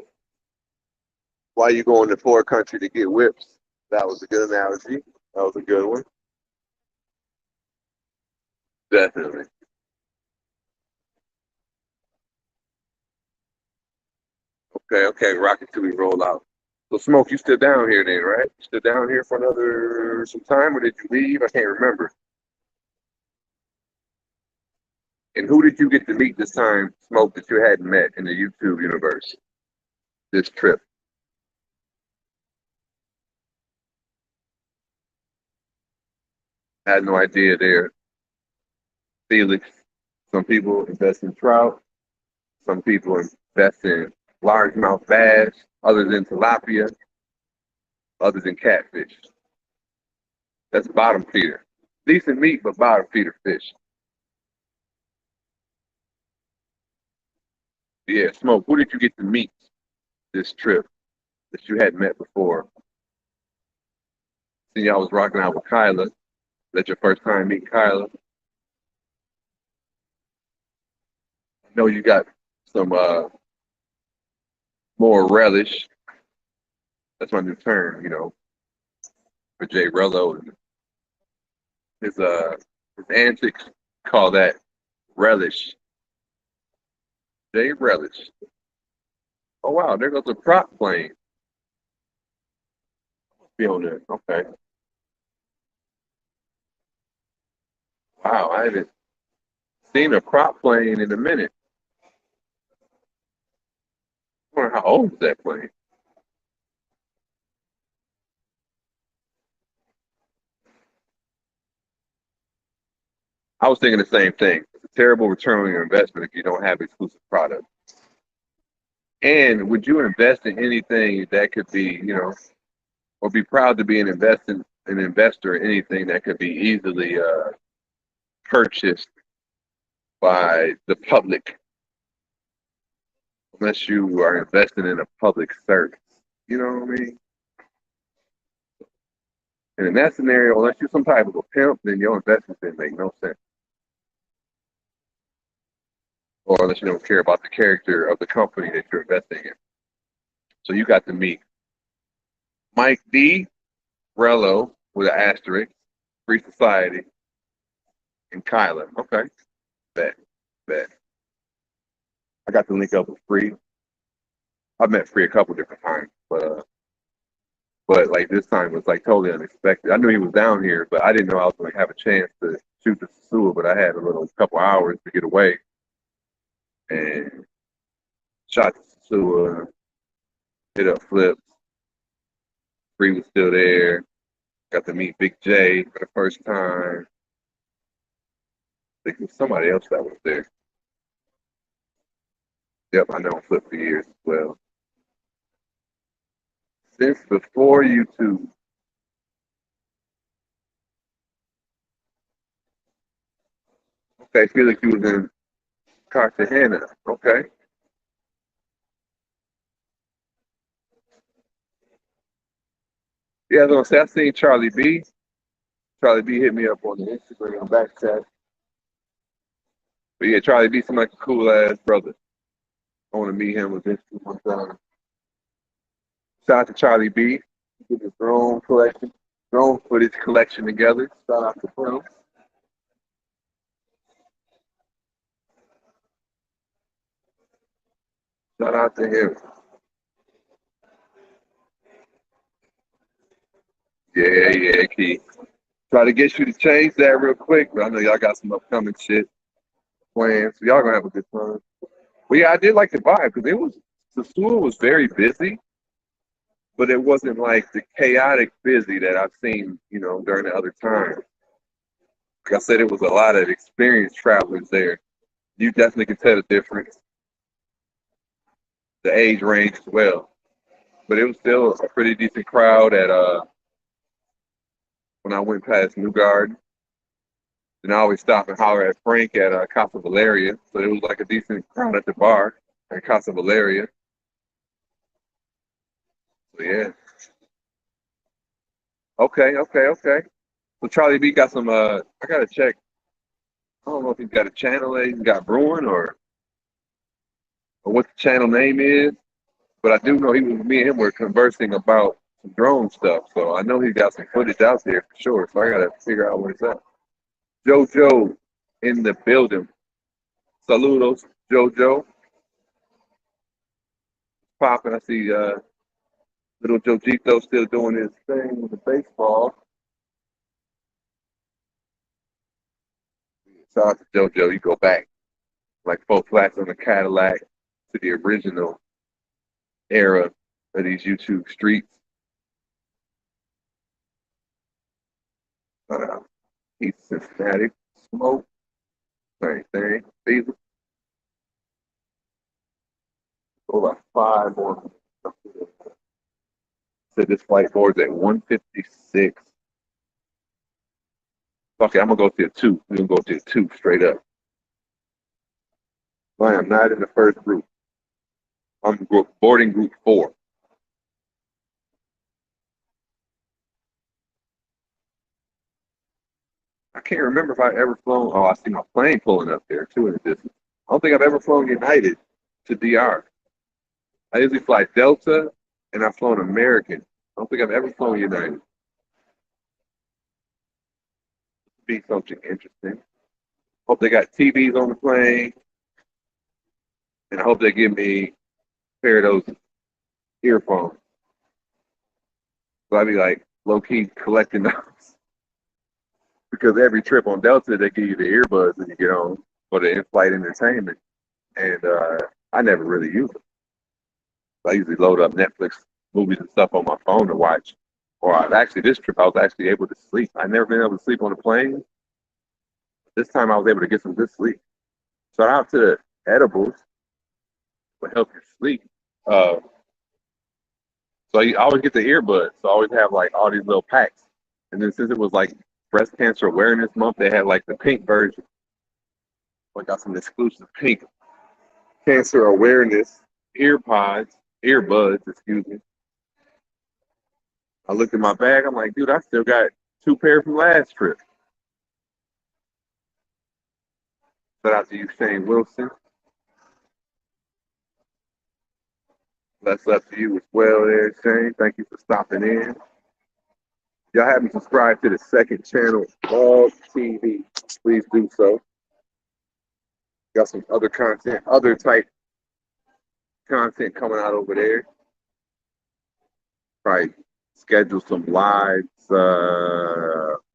why you going to poor country to get whips? That was a good analogy. That was a good one. Definitely. Okay, okay, rocket till we roll out. So Smoke, you still down here then, right? You still down here for another some time, or did you leave? I can't remember. And who did you get to meet this time, Smoke, that you hadn't met in the YouTube universe this trip? I had no idea there. Felix. Some people invest in trout. Some people invest in largemouth bass, others in tilapia, others in catfish. That's bottom feeder. Decent meat, but bottom feeder fish. Yeah, Smoke, who did you get to meet this trip that you hadn't met before? See, y'all was rocking out with Kyla. That's your first time meeting Kyla. I know you got some more relish. That's my new term, for Jay Rello and his antics. Call that relish. Jay Relish. Oh wow, there goes a prop plane. Be on there. Okay. Wow, I haven't seen a prop plane in a minute. I wonder how old is that plane? I was thinking the same thing. It's a terrible return on your investment if you don't have exclusive product. And would you invest in anything that could be, or be proud to be an investor in anything that could be easily purchased by the public, unless you are investing in a public service. You know what I mean? And in that scenario, unless you're some type of a pimp, then your investments didn't make no sense. Or unless you don't care about the character of the company that you're investing in. So you got to meet Mike D. Rello with an asterisk, Free Society, and Kyla. Okay, bet, bet. I got to link up with Free. I've met Free a couple different times, but like this time was like totally unexpected. I knew he was down here, but I didn't know I was going to have a chance to shoot the Sasua. But I had a little couple hours to get away and shot the Sasua, hit up flips. Free was still there. Got to meet Big J for the first time. I think it was somebody else that was there. Yep, I know Flip for years as well. Since before YouTube. Okay, feel like you was in Cartagena. Okay. Yeah, I was gonna say I seen Charlie B. Charlie B hit me up on the Instagram back chat. But yeah, Charlie B seemed like a cool ass brother. I want to meet him eventually one time. Shout out to Charlie B. Get his drone footage collection together. Shout out to him. Shout out to him. Yeah, yeah, Key. Try to get you to change that real quick, but I know y'all got some upcoming shit planned, so y'all gonna have a good time. But yeah, I did like the vibe because the school was very busy, but it wasn't like the chaotic busy that I've seen, during the other times. Like I said, it was a lot of experienced travelers there. You definitely can tell the difference, the age range as well. But it was still a pretty decent crowd at when I went past New Garden. And I always stop and holler at Frank at Casa Valeria. So it was like a decent crowd at the bar at Casa Valeria. So yeah. Okay, okay, okay. So Charlie B got some I gotta check. I don't know if he's got a channel that he's got brewing or what the channel name is, but I do know me and him were conversing about some drone stuff. So I know he's got some footage out there for sure. So I gotta figure out what it's at. JoJo in the building. Saludos, JoJo. Popping. I see little Jojito still doing his thing with the baseball. Shout out to JoJo. You go back like 4 flats on the Cadillac to the original era of these YouTube streets. East Cincinnati, Smoke, same thing. Beaver. Go about 5 more. Said this flight board's at 156. Okay, I'm gonna go to a 2. We're gonna go to a 2 straight up. I am not in the first group. I'm boarding group 4. I can't remember if I ever flown. Oh, I see my plane pulling up there too in the distance. I don't think I've ever flown United to DR. I usually fly Delta, and I've flown American. I don't think I've ever flown United. Be something interesting. Hope they got TVs on the plane, and I hope they give me a pair of those earphones. So I'd be like low key collecting those because every trip on Delta they give you the earbuds that you get on for the in-flight entertainment, and I never really use them. I usually load up Netflix movies and stuff on my phone to watch. Or I've actually this trip I was actually able to sleep. I've never been able to sleep on a plane. This time I was able to get some good sleep. Shout out to the edibles to help you sleep. Uh, so I always get the earbuds. So I always have like all these little packs. And then since it was like Breast Cancer Awareness Month, they had like the pink version. So I got some exclusive pink cancer awareness earbuds, excuse me. I looked at my bag. I'm like, dude, I still got 2 pair from last trip. Shout out to you, Shane Wilson. That's up to you as well there, Shane. Thank you for stopping in. Y'all haven't subscribed to the second channel, Log TV. Please do so. Got some other content, other type content coming out over there. Probably schedule some lives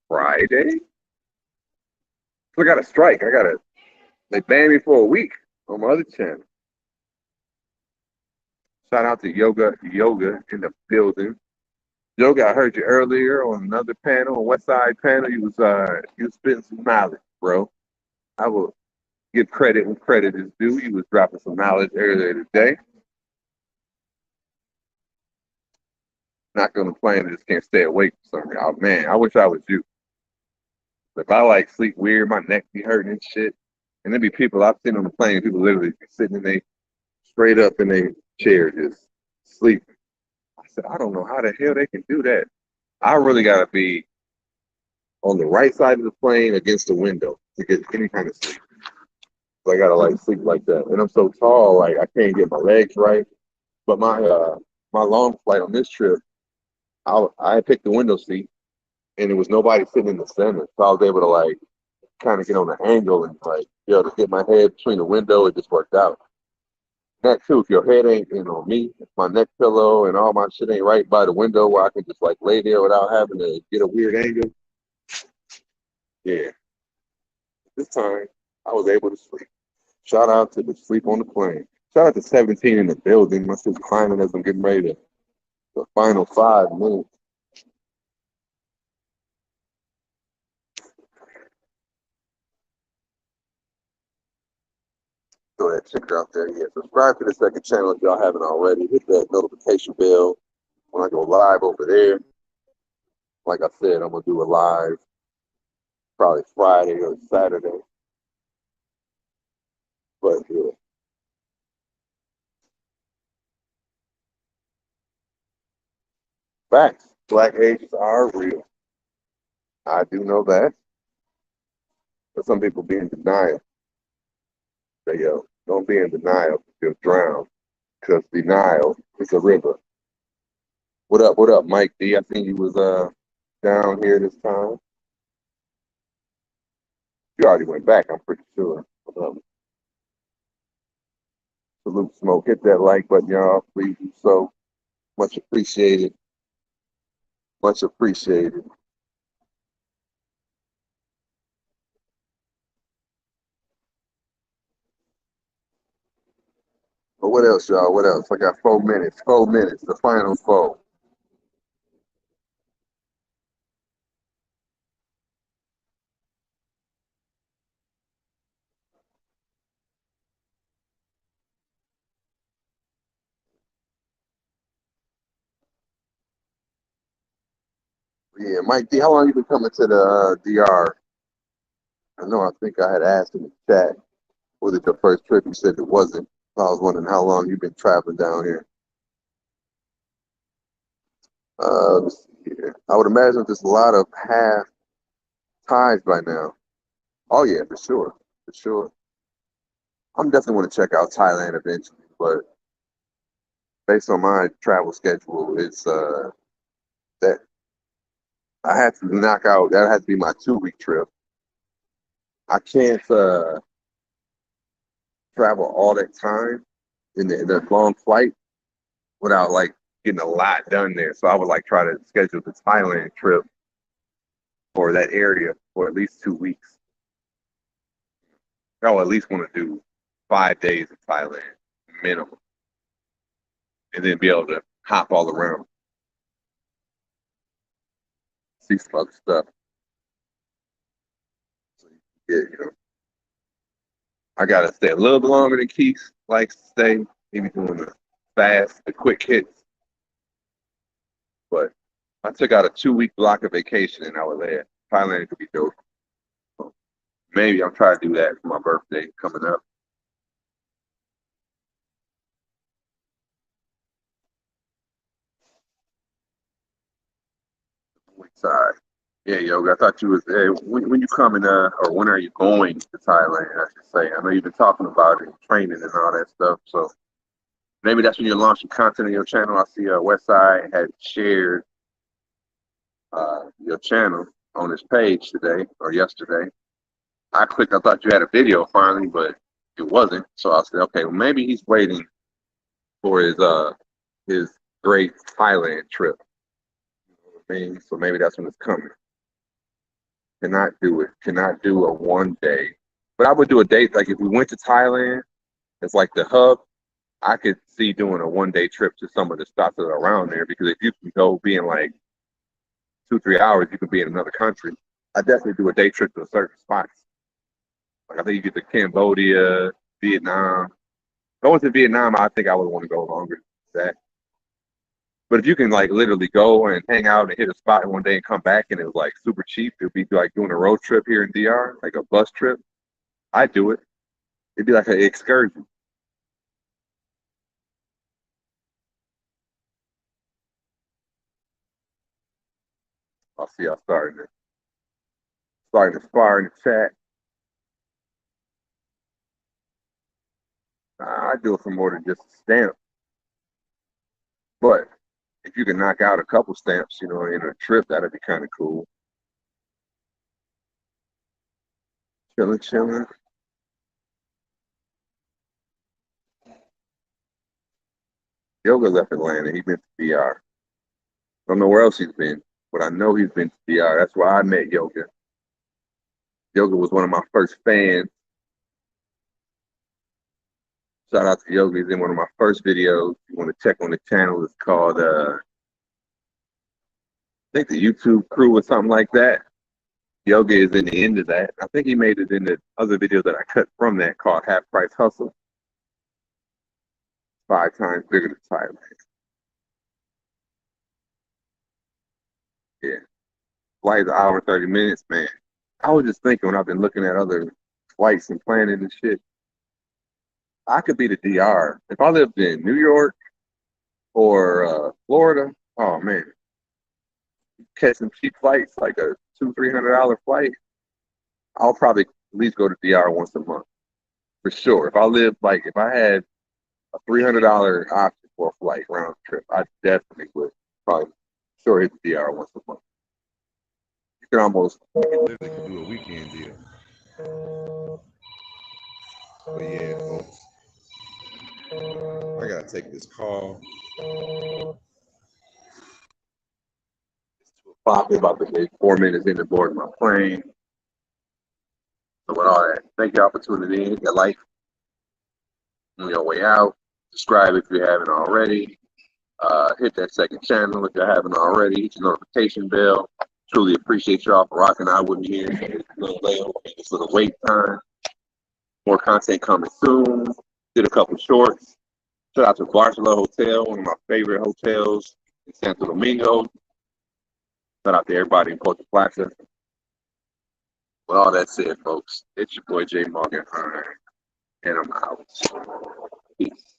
Friday. I got a strike. They banned me for a week on my other channel. Shout out to Yoga in the building. Yoga, I heard you earlier on another panel, on Westside panel. You was spitting some knowledge, bro. I will give credit when credit is due. You was dropping some knowledge earlier today. Not gonna complain, I just can't stay awake for some reason. Oh man, I wish I was you. If I like sleep weird, my neck be hurting and shit. And there be people I've seen on the plane, people literally be sitting in they straight up in their chair just sleeping. I said, I don't know how the hell they can do that. I really gotta be on the right side of the plane against the window to get any kind of sleep. So I gotta like sleep like that. And I'm so tall, like I can't get my legs right. But my long flight on this trip, I picked the window seat and there was nobody sitting in the center. So I was able to like kind of get on the angle and like be able to get my head between the window. It just worked out. That too, if your head ain't on me, if my neck pillow and all my shit ain't right by the window where I can just like lay there without having to get a weird angle. Yeah. This time I was able to sleep. Shout out to the sleep on the plane. Shout out to 17 in the building. My shit's climbing as I'm getting ready to the final 5 minutes. Throw that ticker out there. Yeah, subscribe to the second channel if y'all haven't already. Hit that notification bell when I go live over there. Like I said, I'm gonna do a live probably Friday or Saturday. But yeah. Facts. Black ages are real. I do know that. But some people be in denial. Say, yo, don't be in denial. You'll drown. Because denial is a river. What up, Mike D? I think you was down here this time. You already went back, I'm pretty sure. Salute Smoke. Hit that like button, y'all. Please do so. Much appreciated. Much appreciated. But what else, y'all? What else? I got 4 minutes. 4 minutes. The final 4. Yeah, Mike D, how long you been coming to the DR? I know I think I had asked in the chat, was it your first trip? You said it wasn't. I was wondering how long you've been traveling down here. Let's see here. I would imagine there's a lot of half tides by now. Oh yeah, for sure, for sure. I'm definitely want to check out Thailand eventually, but based on my travel schedule, it's that I had to knock out. That had to be my 2 week trip. I can't travel all that time in the long flight without like getting a lot done there. So I would like try to schedule the Thailand trip for that area for at least 2 weeks. I would at least want to do 5 days in Thailand minimum, and then be able to hop all around, see some other stuff. So yeah, I gotta stay a little bit longer than Keith likes to stay. Maybe doing the quick hits. But I took out a 2 week block of vacation and I was there. Thailand could be dope. So maybe I'm trying to do that for my birthday coming up. Side. Yeah, Yoga. I thought you was there. When you coming, or when are you going to Thailand? I should say. I know you've been talking about it, training and all that stuff. So maybe that's when you're launching content on your channel. I see Westside had shared your channel on his page today or yesterday. I clicked. I thought you had a video finally, but it wasn't. So I said, okay, well maybe he's waiting for his great Thailand trip. You know what I mean? So maybe that's when it's coming. Cannot do it. Cannot do a 1 day. But I would do a date like if we went to Thailand, it's like the hub. I could see doing a 1 day trip to some of the spots that are around there because if you can go be in like 2-3 hours, you could be in another country. I definitely do a day trip to a certain spots. Like I think you get to Cambodia, Vietnam. If I went to Vietnam, I think I would want to go longer than that. But if you can like literally go and hang out and hit a spot in 1 day and come back and it was like super cheap, it'd be like doing a road trip here in DR, like a bus trip. I'd do it. It'd be like an excursion. I'll see y'all starting to spar in the chat. I'd do it for more than just a stamp. But if you can knock out a couple stamps, in a trip, that'd be kind of cool. Chilling, chilling. Yoga left Atlanta. He's been to DR. Don't know where else he's been, but I know he's been to DR. That's where I met Yoga. Yoga was one of my first fans. Shout out to Yoga. He's in one of my first videos. If you want to check on the channel, it's called I think the YouTube crew or something like that. Yoga is in the end of that. I think he made it in the other video that I cut from that called Half Price Hustle. 5 times bigger than Thailand. Yeah. Flight's an hour and 30 minutes, man. I was just thinking when I've been looking at other flights and planning and shit, I could be the DR. If I lived in New York or Florida, oh man, catch some cheap flights, like a $200-300 flight, I'll probably at least go to DR once a month. For sure. If I had a $300 option for a flight round trip, I definitely would probably sure hit the DR once a month. You can almost literally do a weekend deal. But yeah, folks, I gotta take this call. It's 2 o'clock. About to be 4 minutes into boarding my plane. So with all that, thank y'all for tuning in. Your life on your way out. Subscribe if you haven't already. Hit that second channel if you haven't already. Hit your notification bell. Truly appreciate y'all for rocking out with me here. This little layover, this little wait time. More content coming soon. Did a couple shorts. Shout out to Barcelona Hotel, one of my favorite hotels in Santo Domingo. Shout out to everybody in Puerto Plaza. With all that said, folks, it's your boy J Morgan, and I'm out. Peace.